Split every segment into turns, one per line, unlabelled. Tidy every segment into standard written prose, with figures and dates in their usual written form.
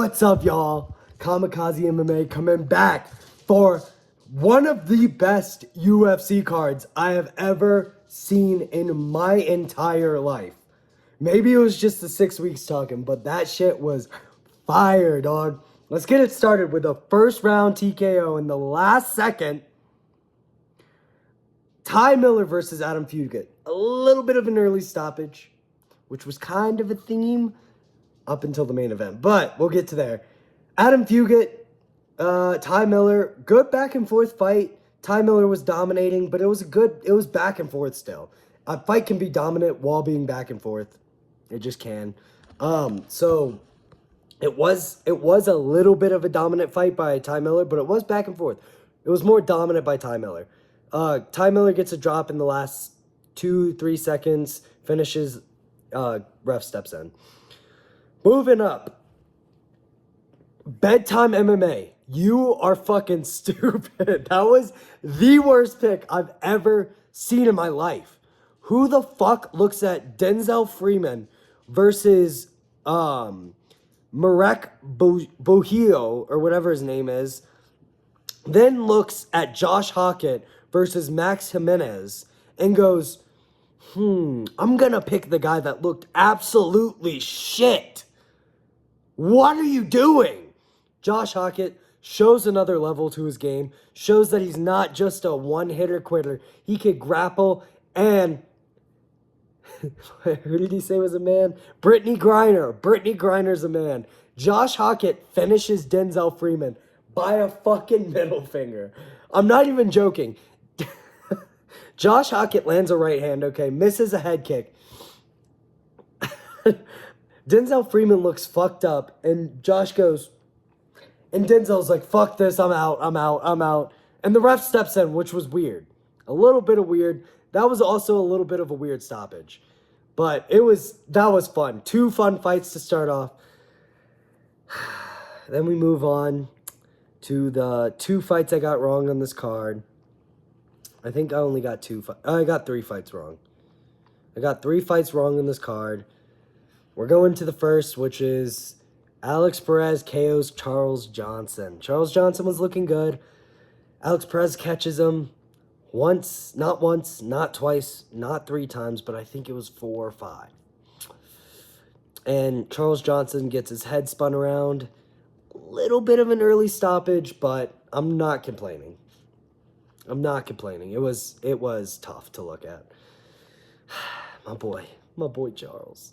What's up, y'all? Kamikaze MMA coming back for one of the best UFC cards I have ever seen in my entire life. Maybe it was just the 6 weeks talking, but that shit was fire, dog. Let's get it started with a first round TKO in the last second. Ty Miller versus Adam Fugit. A little bit of an early stoppage, which was kind of a theme up until the main event, but we'll get to there. Adam Fugit, Ty Miller, good back and forth fight. Ty Miller was dominating, but it was back and forth still. A fight can be dominant while being back and forth. It just can. So it was a little bit of a dominant fight by Ty Miller, but it was back and forth. It was more dominant by Ty Miller. Ty Miller gets a drop in the last 2-3 seconds, finishes, ref steps in. Moving up. Bedtime MMA. You are fucking stupid. That was the worst pick I've ever seen in my life. Who the fuck looks at Denzel Freeman versus Marek Bohio, or whatever his name is, then looks at Josh Hokit versus Max Jimenez and goes, I'm gonna pick the guy that looked absolutely shit. What are you doing? Josh Hokit shows another level to his game, shows that he's not just a one-hitter quitter. He could grapple, and who did he say was a man? Brittany Griner. Brittany Griner's a man. Josh Hokit finishes Denzel Freeman by a fucking middle finger. I'm not even joking. Josh Hokit lands a right hand, okay, misses a head kick. Denzel Freeman looks fucked up, and Josh goes, and Denzel's like, fuck this, I'm out. And the ref steps in, which was weird. A little bit of weird. That was also a little bit of a weird stoppage. But that was fun. 2 fun fights to start off. Then we move on to the 2 fights I got wrong on this card. I think I only got 2 fights. I got 3 fights wrong. I got 3 fights wrong on this card. We're going to the first, which is Alex Perez KOs Charles Johnson. Charles Johnson was looking good. Alex Perez catches him once, not twice, not 3 times, but I think it was 4 or 5. And Charles Johnson gets his head spun around. A little bit of an early stoppage, but I'm not complaining. It was tough to look at. My boy Charles.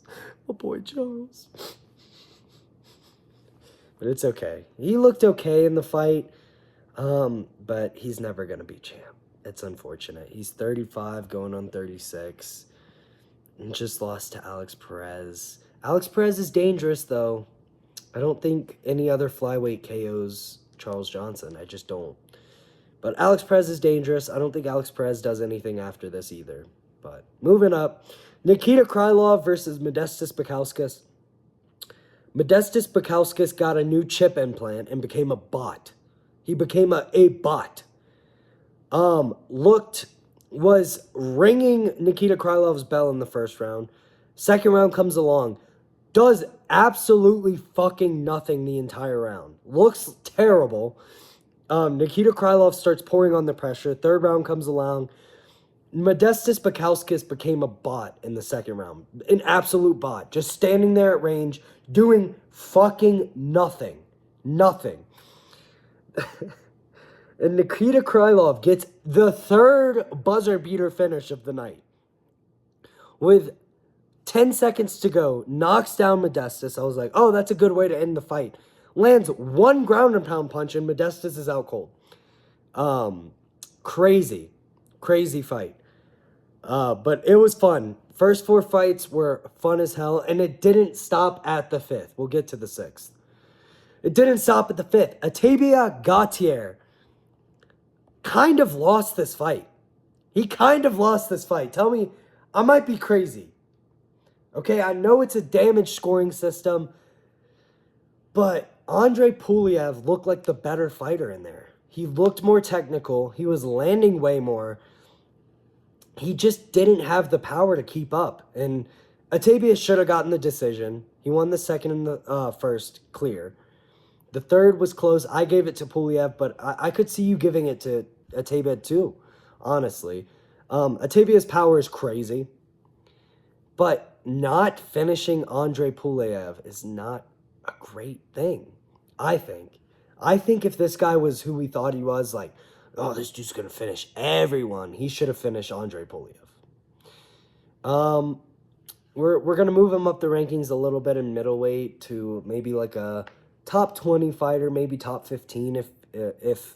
But it's okay. He looked okay in the fight, but he's never going to be champ. It's unfortunate. He's 35, going on 36, and just lost to Alex Perez. Alex Perez is dangerous, though. I don't think any other flyweight KOs Charles Johnson. I just don't. But Alex Perez is dangerous. I don't think Alex Perez does anything after this either. But moving up, Nikita Krylov versus Modestas Bukauskas. Modestas Bukauskas got a new chip implant and became a bot. He became a bot. Was ringing Nikita Krylov's bell in the first round. Second round comes along. Does absolutely fucking nothing the entire round. Looks terrible. Nikita Krylov starts pouring on the pressure. Third round comes along. Modestas Bukauskas became a bot in the second round. An absolute bot. Just standing there at range, doing fucking nothing. Nothing. And Nikita Krylov gets the 3rd buzzer beater finish of the night. With 10 seconds to go, knocks down Modestas. I was like, oh, that's a good way to end the fight. Lands 1 ground and pound punch, and Modestas is out cold. Crazy fight. But it was fun. First 4 fights were fun as hell, and it didn't stop at the 5th. We'll get to the 6th. It didn't stop at the 5th. Atebia Gautier kind of lost this fight. He kind of lost this fight. Tell me, I might be crazy. Okay, I know it's a damage scoring system, but Andre Puliev looked like the better fighter in there. He looked more technical. He was landing way more. He just didn't have the power to keep up. And Atebia should have gotten the decision. He won the second and the first clear. The third was close. I gave it to Pulev, but I could see you giving it to Ataibia too, honestly. Atabia's power is crazy, but not finishing Andre Pulev is not a great thing, I think. I think if this guy was who we thought he was, like, oh, this dude's going to finish everyone, he should have finished Andre Pulev. We're going to move him up the rankings a little bit in middleweight to maybe like a top 20 fighter, maybe top 15 if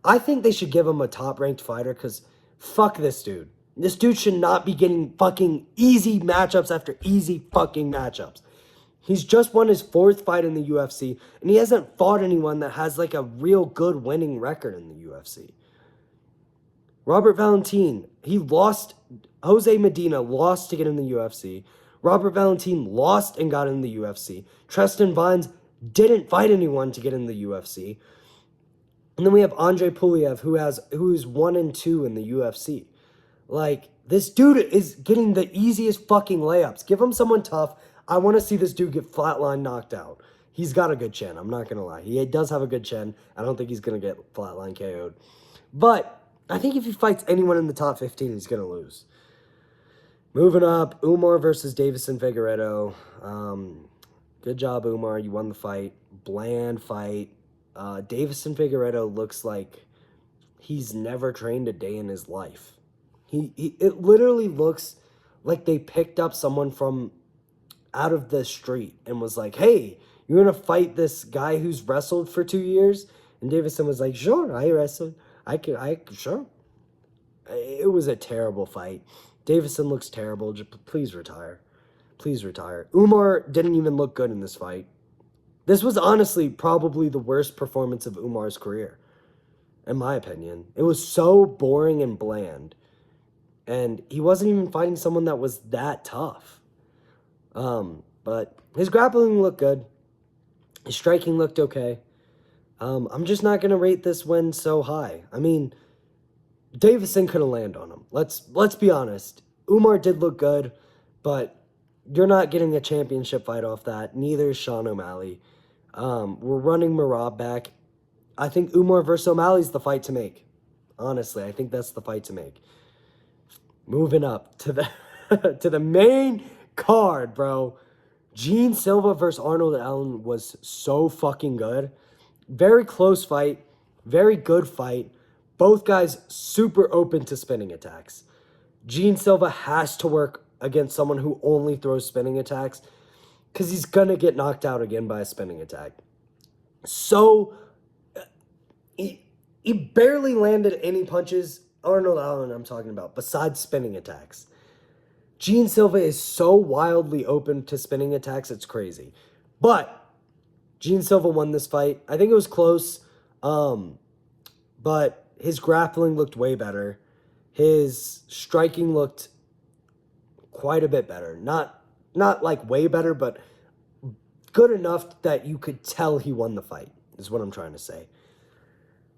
I think they should give him a top-ranked fighter because fuck this dude. This dude should not be getting fucking easy matchups after easy fucking matchups. He's just won his 4th fight in the UFC, and he hasn't fought anyone that has like a real good winning record in the UFC. Robert Valentin, he lost. Jose Medina lost to get in the UFC. Robert Valentin lost and got in the UFC. Tristan Vines didn't fight anyone to get in the UFC. And then we have Andre Pulev, who's 1 and 2 in the UFC. Like, this dude is getting the easiest fucking layups. Give him someone tough. I want to see this dude get flatline knocked out. He's got a good chin, I'm not going to lie. He does have a good chin. I don't think he's going to get flatline KO'd. But I think if he fights anyone in the top 15, he's going to lose. Moving up, Umar versus Davison Figueiredo. Good job, Umar. You won the fight. Bland fight. Davison Figueiredo looks like he's never trained a day in his life. It literally looks like they picked up someone from out of the street and was like, hey, you're going to fight this guy who's wrestled for 2 years? And Davison was like, sure, I wrestled. Sure. It was a terrible fight. Davison looks terrible. Just, please retire. Please retire. Umar didn't even look good in this fight. This was honestly probably the worst performance of Umar's career, in my opinion. It was so boring and bland. And he wasn't even fighting someone that was that tough. But his grappling looked good. His striking looked okay. I'm just not going to rate this win so high. I mean, Davison couldn't land on him. Let's be honest. Umar did look good, but you're not getting a championship fight off that. Neither is Sean O'Malley. We're running Merab back. I think Umar versus O'Malley's the fight to make. Honestly, I think that's the fight to make. Moving up to the to the main card, bro. Gene Silva versus Arnold Allen was so fucking good. Very close fight. Very good fight. Both guys super open to spinning attacks. Gene Silva has to work against someone who only throws spinning attacks because he's going to get knocked out again by a spinning attack. So, he barely landed any punches, Arnold Allen I'm talking about, besides spinning attacks. Gene Silva is so wildly open to spinning attacks, it's crazy. But Gene Silva won this fight. I think it was close, but his grappling looked way better. His striking looked quite a bit better. Not like way better, but good enough that you could tell he won the fight, is what I'm trying to say.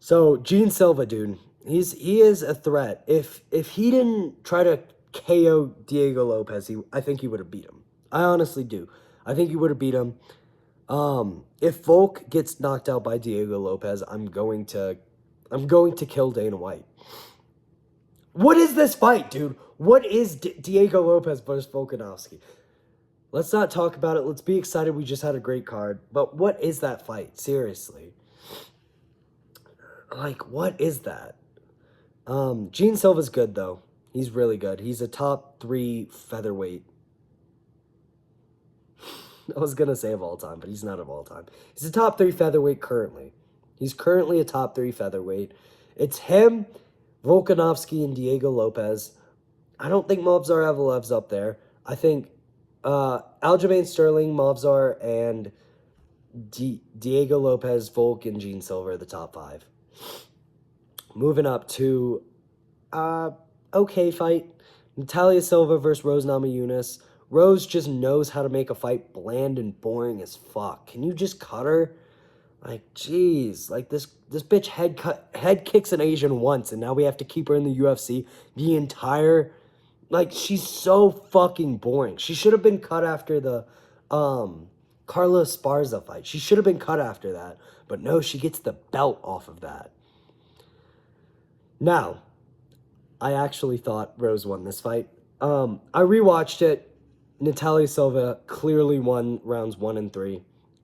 So, Gene Silva, dude, he is a threat. If he didn't try to KO Diego Lopez, I think he would have beat him. I honestly do. I think he would have beat him. If Volk gets knocked out by Diego Lopez, I'm going to kill Dana White. What is this fight, dude? What is Diego Lopez versus Volkanovski? Let's not talk about it. Let's be excited. We just had a great card. But what is that fight? Seriously. Like, what is that? Gene Silva's good, though. He's really good. He's a top 3 featherweight. I was going to say of all time, but he's not of all time. He's a top 3 featherweight currently. He's currently a top 3 featherweight. It's him, Volkanovski, and Diego Lopez. I don't think Movsar Evalev's up there. I think Aljamain Sterling, Movsar, and Diego Lopez, Volk, and Gene Silva are the top 5. Moving up to okay fight. Natalia Silva versus Rose Namajunas. Rose just knows how to make a fight bland and boring as fuck. Can you just cut her? Like, jeez. Like, this bitch head kicks an Asian once, and now we have to keep her in the UFC the entire... Like, she's so fucking boring. She should have been cut after the Carla Esparza fight. She should have been cut after that. But no, she gets the belt off of that. Now, I actually thought Rose won this fight. I rewatched it. Natalia Silva clearly won rounds 1 and 3.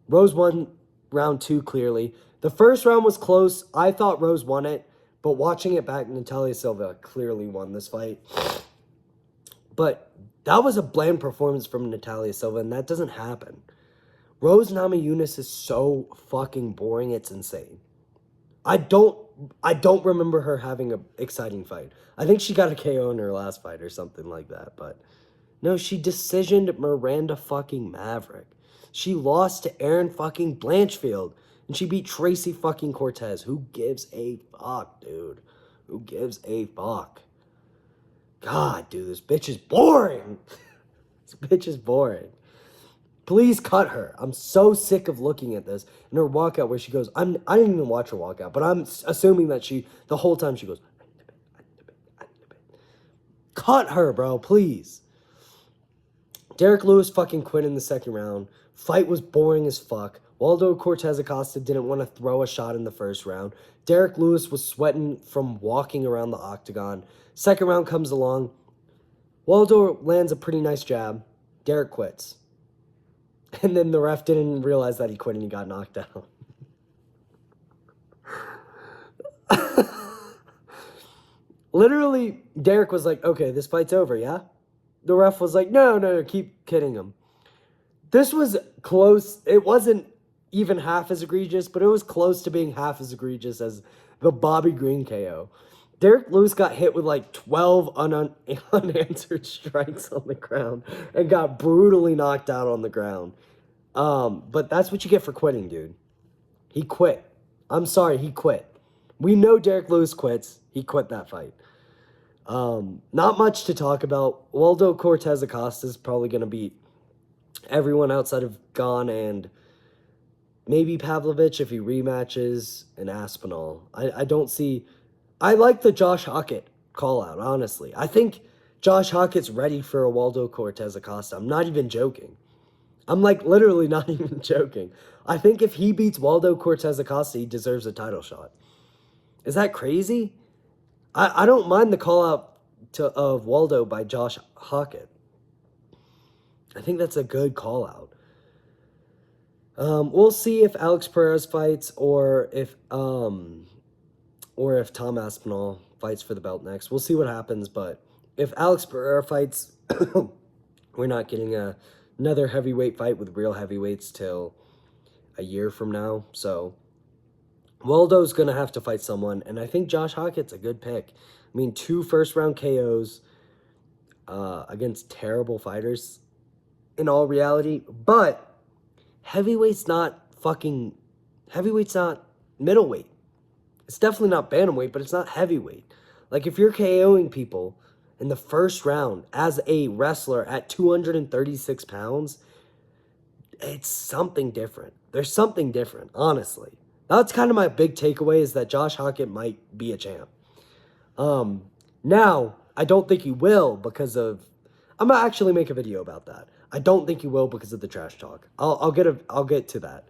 Rose won round 2 clearly. The first round was close. I thought Rose won it. But watching it back, Natalia Silva clearly won this fight. But that was a bland performance from Natalia Silva, and that doesn't happen. Rose Namajunas is so fucking boring, it's insane. I don't remember her having an exciting fight. I think she got a KO in her last fight or something like that, but no, she decisioned Miranda fucking Maverick. She lost to Erin fucking Blanchfield, and she beat Tracy fucking Cortez. Who gives a fuck, dude? Who gives a fuck? God, dude, this bitch is boring. This bitch is boring. Please cut her. I'm so sick of looking at this. And her walkout where she goes, I didn't even watch her walkout, but I'm assuming that the whole time she goes, cut her, bro, please. Derek Lewis fucking quit in the second round. Fight was boring as fuck. Waldo Cortez Acosta didn't want to throw a shot in the first round. Derek Lewis was sweating from walking around the octagon. Second round comes along. Waldo lands a pretty nice jab. Derek quits. And then the ref didn't realize that he quit and he got knocked out. Literally, Derek was like, okay, this fight's over, yeah? The ref was like, no, keep kidding him. This was close. It wasn't even half as egregious, but it was close to being half as egregious as the Bobby Green KO. Derek Lewis got hit with like 12 unanswered strikes on the ground and got brutally knocked out on the ground. But that's what you get for quitting, dude. He quit. I'm sorry, he quit. We know Derek Lewis quits. He quit that fight. Not much to talk about. Waldo Cortez Acosta is probably going to beat everyone outside of Gane and maybe Pavlovich if he rematches and Aspinall. I don't see... I like the Josh Hokit call-out, honestly. I think Josh Hockit's ready for a Waldo Cortez Acosta. I'm not even joking. I'm like literally not even joking. I think if he beats Waldo Cortez Acosta, he deserves a title shot. Is that crazy? I don't mind the call-out of Waldo by Josh Hokit. I think that's a good call-out. We'll see if Alex Perez fights or if Tom Aspinall fights for the belt next. We'll see what happens, but if Alex Pereira fights, we're not getting another heavyweight fight with real heavyweights till a year from now. So Waldo's going to have to fight someone, and I think Josh Hockit's a good pick. I mean, 2 first-round KOs against terrible fighters in all reality, but heavyweight's not middleweight. It's definitely not bantamweight, but it's not heavyweight. Like, if you're KOing people in the first round as a wrestler at 236 pounds, it's something different. There's something different, honestly. That's kind of my big takeaway, is that Josh Hokit might be a champ. Now, I don't think he will because of... I'm going to actually make a video about that. I don't think he will because of the trash talk. I'll get to that.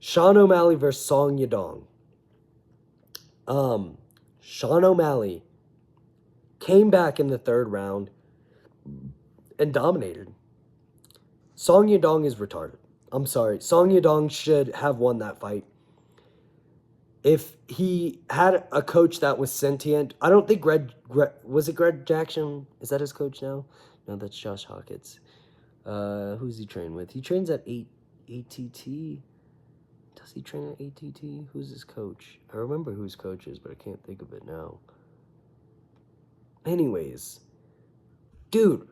Sean O'Malley versus Song Yadong. Sean O'Malley came back in the third round and dominated. Song Yadong is retarded. I'm sorry. Song Yadong should have won that fight. If he had a coach that was sentient, I don't think was it Greg Jackson? Is that his coach now? No, that's Josh Hawkins. Who's he train with? He trains at ATT. Does he train at ATT? Who's his coach? I remember who his coach is, but I can't think of it now. Anyways, dude,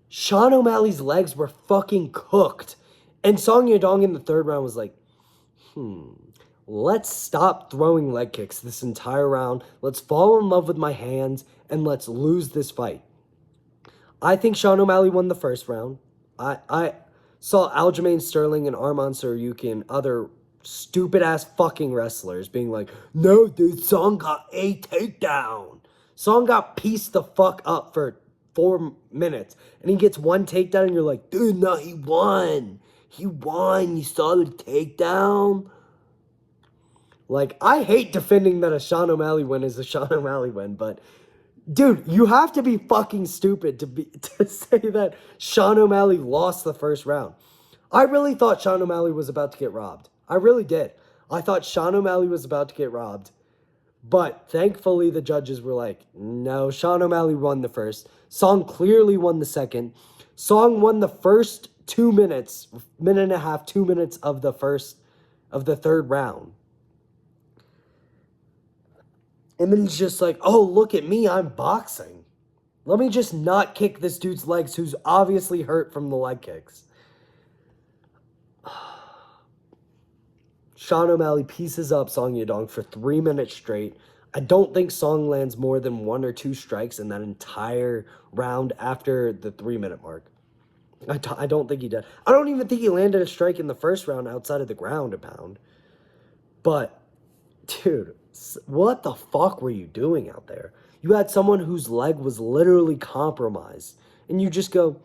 Sean O'Malley's legs were fucking cooked. And Song Yadong in the third round was like, let's stop throwing leg kicks this entire round. Let's fall in love with my hands, and let's lose this fight. I think Sean O'Malley won the first round. I saw Aljamain Sterling and Arman Saryuki and other stupid-ass fucking wrestlers being like, no, dude, Song got a takedown. Song got pieced the fuck up for 4 minutes, and he gets one takedown, and you're like, dude, no, he won. He won. You saw the takedown. Like, I hate defending that a Sean O'Malley win is a Sean O'Malley win, but dude, you have to be fucking stupid to say that Sean O'Malley lost the first round. I really thought Sean O'Malley was about to get robbed. I really did. I thought Sean O'Malley was about to get robbed. But thankfully, the judges were like, no, Sean O'Malley won the first. Song clearly won the second. Song won the first 2 minutes, minute and a half, 2 minutes of the third round. And then he's just like, oh, look at me, I'm boxing. Let me just not kick this dude's legs who's obviously hurt from the leg kicks. Sean O'Malley pieces up Song Yadong for 3 minutes straight. I don't think Song lands more than 1 or 2 strikes in that entire round after the 3-minute mark. I don't think he did. I don't even think he landed a strike in the first round outside of the ground and pound. But, dude, what the fuck were you doing out there? You had someone whose leg was literally compromised. And you just go,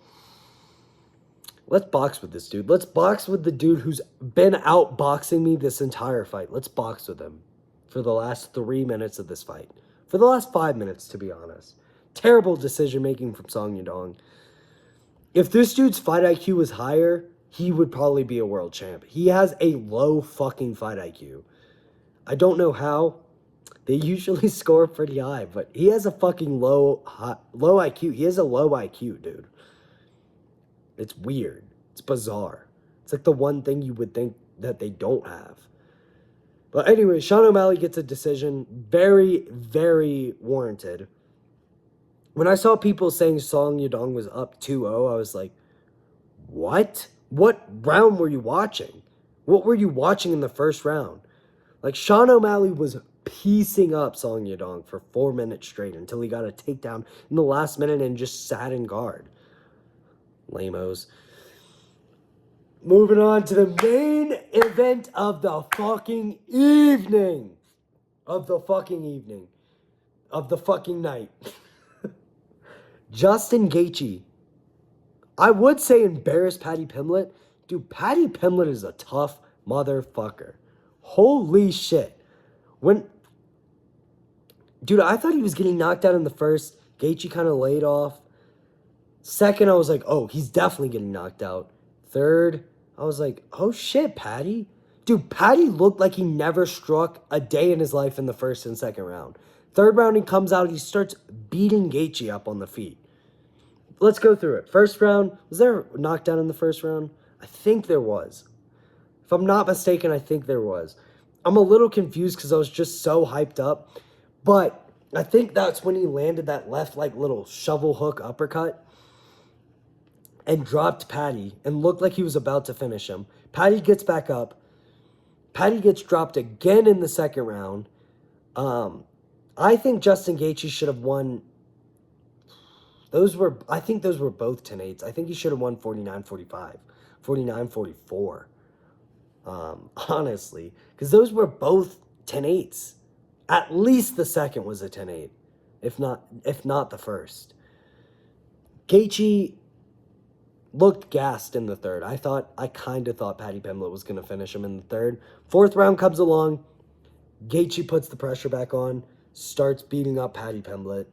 let's box with this dude. Let's box with the dude who's been outboxing me this entire fight. Let's box with him for the last 3 minutes of this fight. For the last 5 minutes, to be honest. Terrible decision-making from Song Yadong. If this dude's fight IQ was higher, he would probably be a world champ. He has a low fucking fight IQ. I don't know how. They usually score pretty high, but he has a fucking low IQ. He has a low IQ, dude. It's weird. It's bizarre. It's like the one thing you would think that they don't have. But anyway, Sean O'Malley gets a decision. Very, very warranted. When I saw people saying Song Yadong was up 2-0, I was like, what? What round were you watching? What were you watching in the first round? Like, Sean O'Malley was piecing up Song Yadong for 4 minutes straight until he got a takedown in the last minute and just sat in guard. Lamos. Moving on to the main event of the fucking evening. Of the fucking night. Justin Gaethje. I would say embarrass Paddy Pimblett. Dude, Paddy Pimblett is a tough motherfucker. Holy shit. Dude, I thought he was getting knocked out in the first. Gaethje kind of laid off. Second, I was like, oh, he's definitely getting knocked out. Third, I was like, oh shit, Paddy. Dude, Paddy looked like he never struck a day in his life in the first and second round. Third round, he comes out, he starts beating Gaethje up on the feet. Let's go through it. First round, was there a knockdown in the first round? I think there was. If I'm not mistaken, I think there was. I'm a little confused because I was just so hyped up. But I think that's when he landed that left, like, little shovel hook uppercut and dropped Paddy and looked like he was about to finish him. Paddy gets back up. Paddy gets dropped again in the second round. I think Justin Gaethje should have won. I think those were both 10-8s. I think he should have won 49-45, 49-44. Honestly, because those were both 10-8s. At least the second was a 10-8, if not the first. Gaethje looked gassed in the third. I kind of thought Paddy Pimblett was going to finish him in the third. Fourth round comes along. Gaethje puts the pressure back on, starts beating up Paddy Pimblett.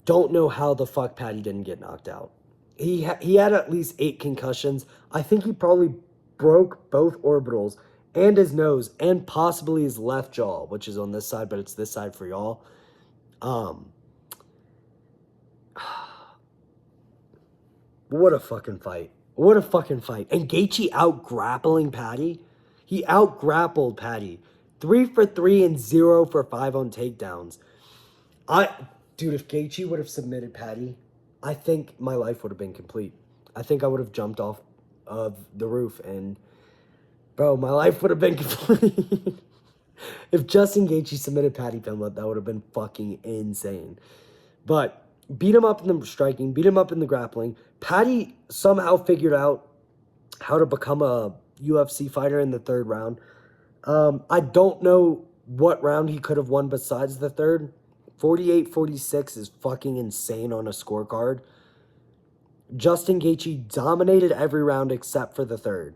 Don't know how the fuck Paddy didn't get knocked out. He had at least 8 concussions. I think he probably broke both orbitals and his nose and possibly his left jaw, which is on this side, but it's this side for y'all. What a fucking fight. What a fucking fight. And Gaethje out-grappling Paddy. He out-grappled Paddy. 3 for 3 and 0 for 5 on takedowns. Dude, if Gaethje would have submitted Paddy, I think my life would have been complete. I think I would have jumped off of the roof and, bro, my life would have been complete. If Justin Gaethje submitted Paddy Pimblett, that would have been fucking insane. But beat him up in the striking, beat him up in the grappling. Paddy somehow figured out how to become a UFC fighter in the third round. I don't know what round he could have won besides the third. 48-46 is fucking insane on a scorecard. Justin Gaethje dominated every round except for the third.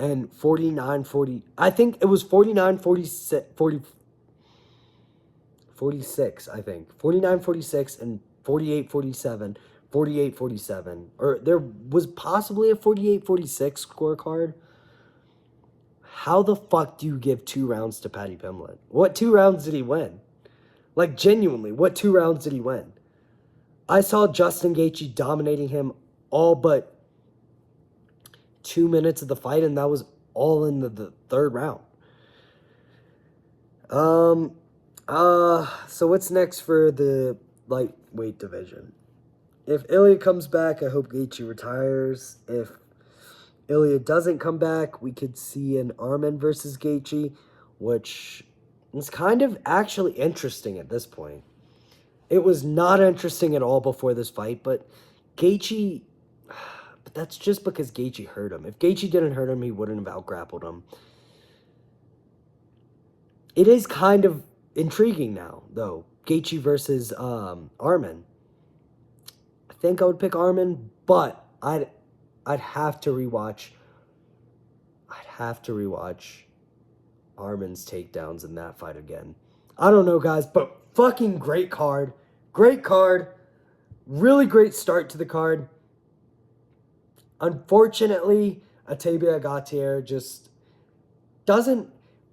and 49-40. I think it was 46, I think. 49-46 and 48-47, 48-47. Or there was possibly a 48-46 scorecard. How the fuck do you give 2 rounds to Paddy Pimblett? What 2 rounds did he win? Like, genuinely, what 2 rounds did he win? I saw Justin Gaethje dominating him all but 2 minutes of the fight, and that was all in the third round. So what's next for the lightweight division? If Ilya comes back, I hope Gaethje retires. If Ilya doesn't come back, we could see an Arman versus Gaethje, which is kind of actually interesting at this point. It was not interesting at all before this fight, but Gaethje, but that's just because Gaethje hurt him. If Gaethje didn't hurt him, he wouldn't have out-grappled him. It is kind of intriguing now, though. Gaethje versus Arman. I think I would pick Arman, but I'd have to rewatch. I'd have to rewatch Arman's takedowns in that fight again. I don't know, guys, but fucking great card. Great card. Really great start to the card. Unfortunately, Atebia Gautier just doesn't...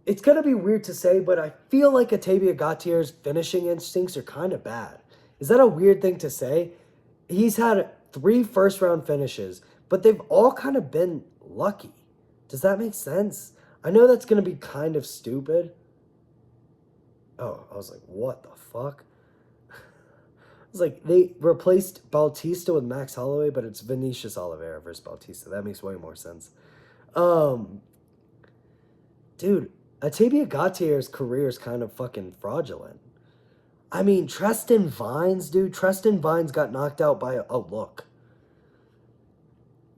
It's going to be weird to say, but I feel like Atebia Gautier's finishing instincts are kind of bad. Is that a weird thing to say? He's had 3 first-round finishes, but they've all kind of been lucky. Does that make sense? I know that's going to be kind of stupid. Oh, I was like, what the fuck? I was like, they replaced Bautista with Max Holloway, but it's Vinicius Oliveira versus Bautista. That makes way more sense. Dude, Atebia Gautier's career is kind of fucking fraudulent. I mean, Tristan Vines, dude. Tristan Vines got knocked out by a look.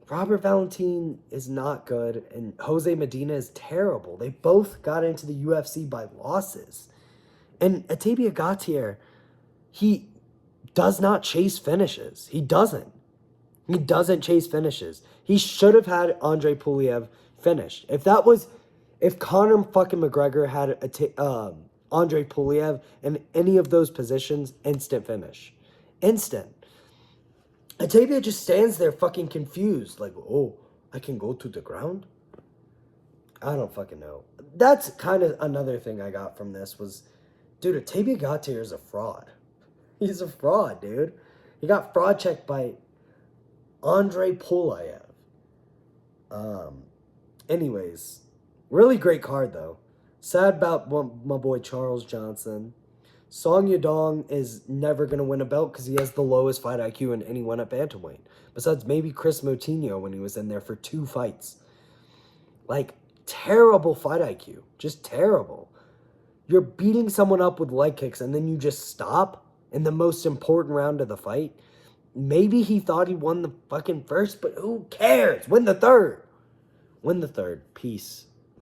Robert Valentin is not good, and Jose Medina is terrible. They both got into the UFC by losses. And Atebia Gautier, he does not chase finishes. He doesn't. He doesn't chase finishes. He should have had Andre Puliev finished. If Conor fucking McGregor had Andre Puliev in any of those positions, instant finish. Instant. Atebia just stands there fucking confused. Like, oh, I can go to the ground? I don't fucking know. That's kind of another thing I got from this was, dude, Atebia Gautier is a fraud. He's a fraud, dude. He got fraud checked by Andre Puliev. Anyways, really great card, though. Sad about my boy Charles Johnson. Song Yadong is never going to win a belt because he has the lowest fight IQ in anyone at bantamweight. Besides maybe Chris Moutinho when he was in there for 2 fights. Like, terrible fight IQ. Just terrible. You're beating someone up with leg kicks and then you just stop in the most important round of the fight. Maybe he thought he won the fucking first, but who cares? Win the third. Win the third. Peace.